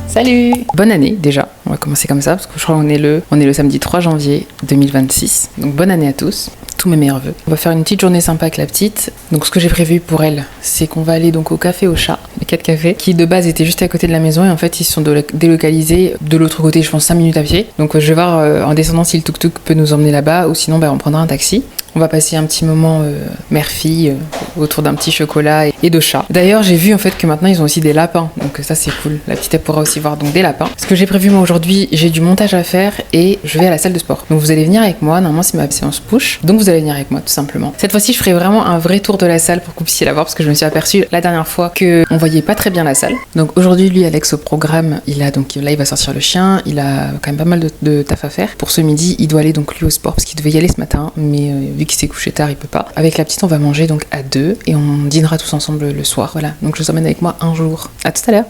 Salut! Bonne année déjà, on va commencer comme ça parce que je crois qu'on est le samedi 3 janvier 2026. Donc bonne année à tous, tous mes meilleurs vœux. On va faire une petite journée sympa avec la petite. Donc ce que j'ai prévu pour elle, c'est qu'on va aller donc au café au chat, les 4 cafés, qui de base étaient juste à côté de la maison et en fait ils se sont délocalisés de l'autre côté, je pense 5 minutes à pied. Donc je vais voir en descendant si le tuk-tuk peut nous emmener là-bas ou sinon on prendra un taxi. On va passer un petit moment mère-fille autour d'un petit chocolat et de chat. D'ailleurs, j'ai vu en fait que maintenant ils ont aussi des lapins, donc ça c'est cool. La petite elle pourra aussi voir donc des lapins. Ce que j'ai prévu moi aujourd'hui, j'ai du montage à faire et je vais à la salle de sport. Donc vous allez venir avec moi. Normalement c'est ma séance push, donc vous allez venir avec moi tout simplement. Cette fois-ci, je ferai vraiment un vrai tour de la salle pour que vous puissiez la voir parce que je me suis aperçue la dernière fois que on voyait pas très bien la salle. Donc aujourd'hui, lui, Alex au programme, il va sortir le chien. Il a quand même pas mal de taf à faire. Pour ce midi, il doit aller donc lui au sport parce qu'il devait y aller ce matin, mais vu qu'il s'est couché tard, il peut pas. Avec la petite, on va manger donc à 2 et on dînera tous ensemble le soir. Voilà, donc je vous emmène avec moi un jour. À tout à l'heure.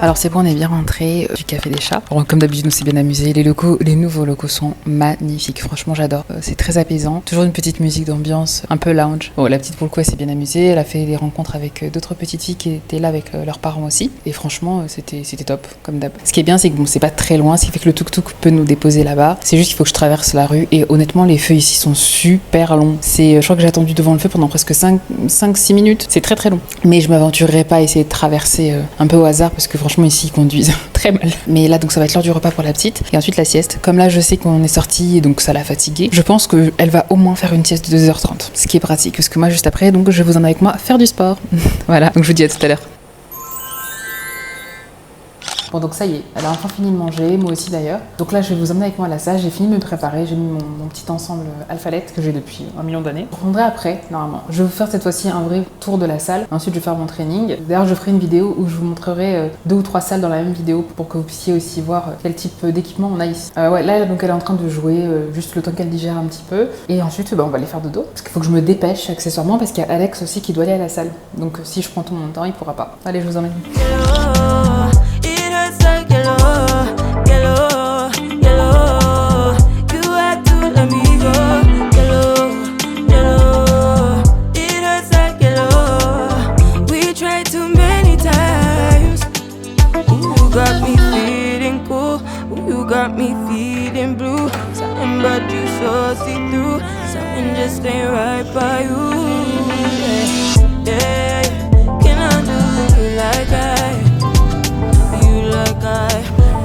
Alors c'est bon, on est bien rentré du café des chats. Alors, comme d'habitude, on s'est bien amusé. Les nouveaux locaux sont magnifiques. Franchement, j'adore. C'est très apaisant. Toujours une petite musique d'ambiance, un peu lounge. Bon, la petite pour le coup, elle s'est bien amusée. Elle a fait des rencontres avec d'autres petites filles qui étaient là avec leurs parents aussi. Et franchement, c'était top, comme d'hab. Ce qui est bien, c'est que bon, c'est pas très loin. Ce qui fait que le tuk-tuk peut nous déposer là-bas. C'est juste qu'il faut que je traverse la rue. Et honnêtement, les feux ici sont super longs. Je crois que j'ai attendu devant le feu pendant presque 5-6 minutes. C'est très très long. Mais je m'aventurerai pas à essayer de traverser un peu au hasard parce que franchement, ici, ils conduisent très mal. Mais là, donc ça va être l'heure du repas pour la petite. Et ensuite, la sieste. Comme là, je sais qu'on est sorti et donc ça l'a fatiguée. Je pense qu'elle va au moins faire une sieste de 2h30. Ce qui est pratique. Parce que moi, juste après, donc je vous emmène avec moi faire du sport. Voilà. Donc je vous dis à tout à l'heure. Bon, donc ça y est, elle a enfin fini de manger, moi aussi d'ailleurs. Donc là, je vais vous emmener avec moi à la salle, j'ai fini de me préparer, j'ai mis mon petit ensemble Alphalette que j'ai depuis 1 million d'années. Je reprendrai après, normalement. Je vais vous faire cette fois-ci un vrai tour de la salle. Ensuite, je vais faire mon training. D'ailleurs, je ferai une vidéo où je vous montrerai 2 ou 3 salles dans la même vidéo pour que vous puissiez aussi voir quel type d'équipement on a ici. Ouais, là, donc elle est en train de jouer, juste le temps qu'elle digère un petit peu. Et ensuite, on va aller faire dodo. Parce qu'il faut que je me dépêche accessoirement parce qu'il y a Alex aussi qui doit aller à la salle. Donc si je prends tout mon temps, il pourra pas. Allez, je vous emmène. Got me feeling blue, something but you so see-through, something just ain't right by you. Yeah, can I do you like I,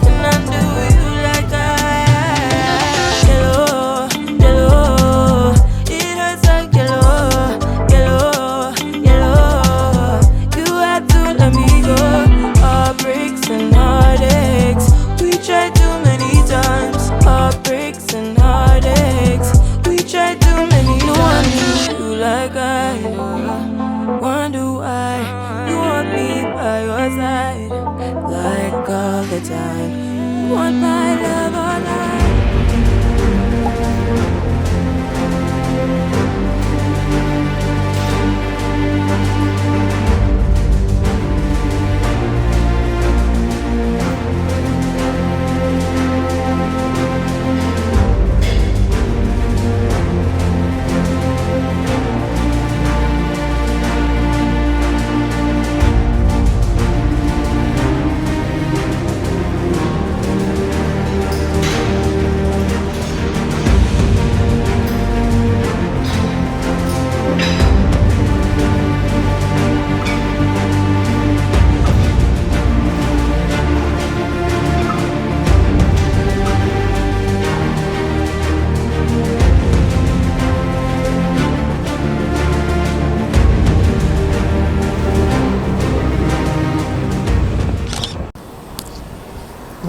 can I do you like I? Yellow, yellow, it hurts like yellow, yellow, yellow. You had to let me go, heartbreaks and heartaches. We tried to times, heartbreaks and heartaches. We tried too many. No one knew you like I do. Wonder why you want me by your side, like all the time. You want my love all night.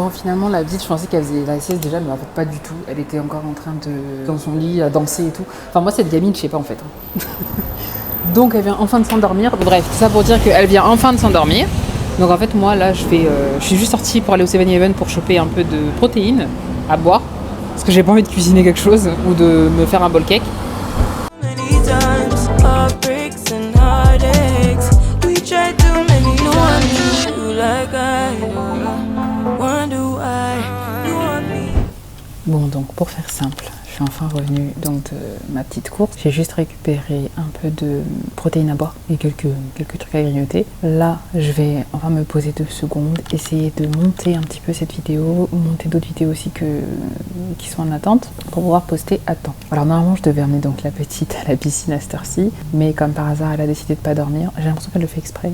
Bon, finalement, la petite, je pensais qu'elle faisait la sieste déjà, mais en fait, pas du tout. Elle était encore en train de, dans son lit, à danser et tout. Enfin, moi, cette gamine, je sais pas en fait. Donc, elle vient enfin de s'endormir. Bref, tout ça pour dire qu'elle vient enfin de s'endormir. Donc, en fait, moi, là, je suis juste sortie pour aller au 7-Eleven pour choper un peu de protéines à boire. Parce que j'ai pas envie de cuisiner quelque chose ou de me faire un bol cake. Many times, heartbreaks and heartaches. We tried too many times. You like I do. Wonder why you want me. Bon, donc pour faire simple, je suis enfin revenue donc de ma petite course. J'ai juste récupéré un peu de protéines à boire et quelques trucs à grignoter. Là, je vais enfin me poser 2 secondes, essayer de monter un petit peu cette vidéo, ou monter d'autres vidéos aussi qui sont en attente pour pouvoir poster à temps. Alors normalement, je devais amener donc la petite à la piscine à cette heure-ci, mais comme par hasard, elle a décidé de pas dormir. J'ai l'impression qu'elle le fait exprès.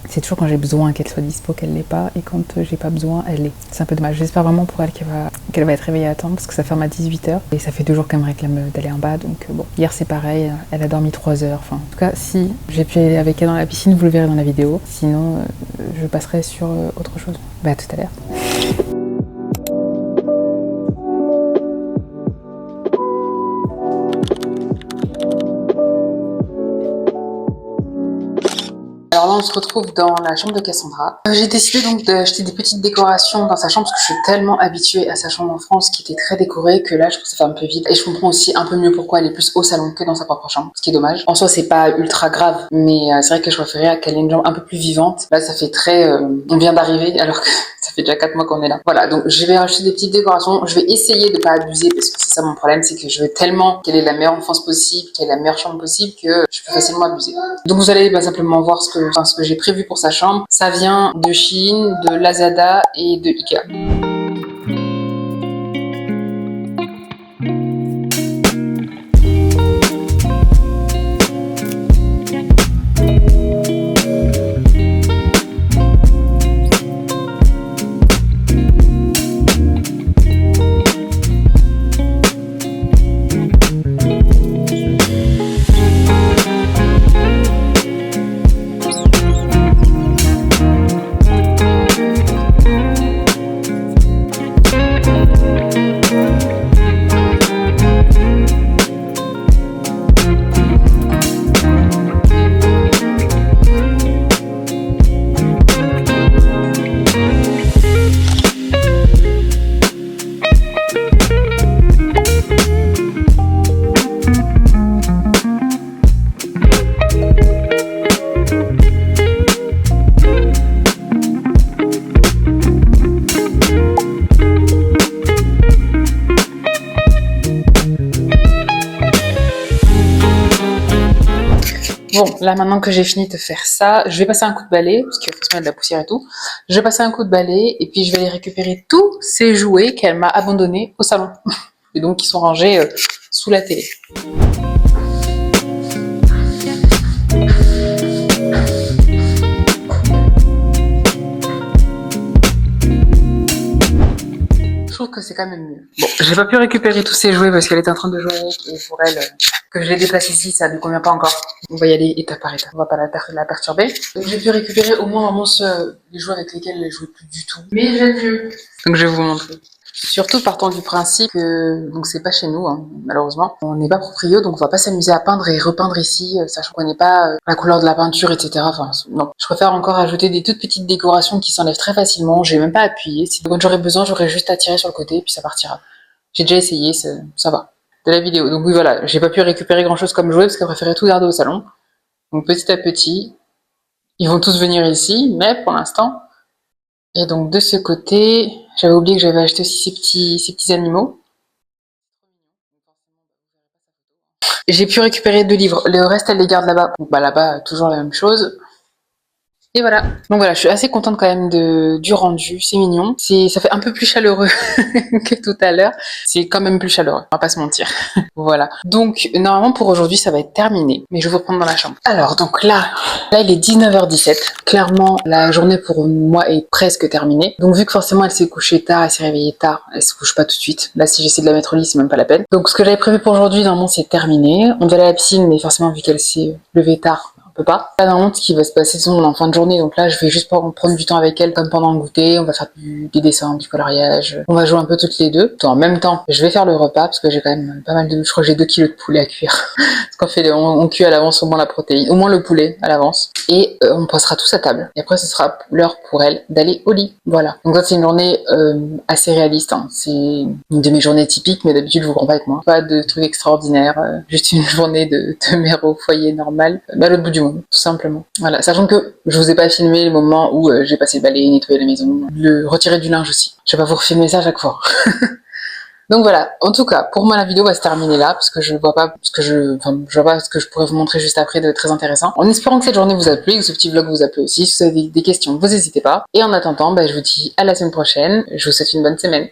C'est toujours quand j'ai besoin qu'elle soit dispo qu'elle l'est pas, et quand j'ai pas besoin, elle l'est. C'est un peu dommage. J'espère vraiment pour elle qu'elle va être réveillée à temps, parce que ça ferme à 18h, et ça fait 2 jours qu'elle me réclame d'aller en bas, donc bon. Hier c'est pareil, elle a dormi 3 heures, enfin en tout cas si j'ai pu aller avec elle dans la piscine, vous le verrez dans la vidéo, sinon je passerai sur autre chose. Bah à tout à l'heure. Alors là, on se retrouve dans la chambre de Cassandra. J'ai décidé donc d'acheter des petites décorations dans sa chambre parce que je suis tellement habituée à sa chambre en France qui était très décorée que là, je trouve que ça fait un peu vide. Et je comprends aussi un peu mieux pourquoi elle est plus au salon que dans sa propre chambre, ce qui est dommage. En soi, c'est pas ultra grave, mais c'est vrai que je préférais qu'elle ait une chambre un peu plus vivante. Là, ça fait très... on vient d'arriver alors que ça fait déjà 4 mois qu'on est là. Voilà, donc je vais acheter des petites décorations. Je vais essayer de pas abuser parce que c'est ça mon problème, c'est que je veux tellement qu'elle ait la meilleure enfance possible, qu'elle ait la meilleure chambre possible que je peux facilement abuser. Donc vous allez simplement voir ce que j'ai prévu pour sa chambre. Ça vient de Shein, de Lazada et de Ikea. Bon, là maintenant que j'ai fini de faire ça, je vais passer un coup de balai, parce qu'il faut se mettre de la poussière et tout. Je vais passer un coup de balai et puis je vais aller récupérer tous ces jouets qu'elle m'a abandonnés au salon. Et donc qui sont rangés sous la télé. Je trouve que c'est quand même mieux. Bon, j'ai pas pu récupérer tous ces jouets parce qu'elle était en train de jouer avec, et pour elle, que je les déplace ici, ça ne convient pas encore. On va y aller étape par étape, on va pas la perturber. Donc j'ai pu récupérer au moins vraiment les jouets avec lesquels elle jouait plus du tout. Mais j'aime mieux. Donc je vais vous montrer. Surtout partant du principe que donc c'est pas chez nous, hein, malheureusement. On n'est pas proprio, donc on va pas s'amuser à peindre et repeindre ici, sachant qu'on n'est pas la couleur de la peinture, etc. Enfin, non. Je préfère encore ajouter des toutes petites décorations qui s'enlèvent très facilement. J'ai même pas appuyé. Si quand j'aurais besoin, j'aurais juste à tirer sur le côté et puis ça partira. J'ai déjà essayé, ça va. De la vidéo. Donc oui, voilà, j'ai pas pu récupérer grand chose comme jouet parce qu'elle préférait tout garder au salon. Donc petit à petit, ils vont tous venir ici, mais pour l'instant. Et donc de ce côté, j'avais oublié que j'avais acheté aussi ces petits animaux. J'ai pu récupérer 2 livres. Le reste, elle les garde là-bas. Donc bah là-bas, toujours la même chose. Et voilà. Donc voilà, je suis assez contente quand même du rendu. C'est mignon. Ça fait un peu plus chaleureux que tout à l'heure. C'est quand même plus chaleureux. On va pas se mentir. Voilà. Donc, normalement, pour aujourd'hui, ça va être terminé. Mais je vais vous reprendre dans la chambre. Alors, donc là, il est 19h17. Clairement, la journée pour moi est presque terminée. Donc, vu que forcément, elle s'est couchée tard, elle s'est réveillée tard, elle se couche pas tout de suite. Là, si j'essaie de la mettre au lit, c'est même pas la peine. Donc, ce que j'avais prévu pour aujourd'hui, normalement, c'est terminé. On devait aller à la piscine, mais forcément, vu qu'elle s'est levée tard, peux pas. Là, normalement, ce qui va se passer, c'est en fin de journée, donc là, je vais juste prendre du temps avec elle, comme pendant le goûter, on va faire des dessins, du coloriage, on va jouer un peu toutes les deux. En même temps, je vais faire le repas, parce que j'ai quand même pas mal de, je crois que j'ai 2 kilos de poulet à cuire. Parce qu'on fait, on cuit à l'avance au moins la protéine, au moins le poulet à l'avance. Et on passera tous à table. Et après, ce sera l'heure pour elle d'aller au lit. Voilà. Donc ça, c'est une journée assez réaliste, hein. C'est une de mes journées typiques, mais d'habitude, je vous prends pas avec moi. Pas de trucs extraordinaires, juste une journée de mère au foyer normal, à l'autre bout du monde, tout simplement. Voilà, sachant que je vous ai pas filmé les moments où j'ai passé le balai, nettoyé la maison, le retirer du linge aussi. Je vais pas vous refilmer ça à chaque fois. Donc voilà, en tout cas, pour moi la vidéo va se terminer là, parce que je vois pas je vois pas ce que je pourrais vous montrer juste après de très intéressant. En espérant que cette journée vous a plu, que ce petit vlog vous a plu aussi. Si vous avez des questions, vous n'hésitez pas. Et en attendant, je vous dis à la semaine prochaine. Je vous souhaite une bonne semaine.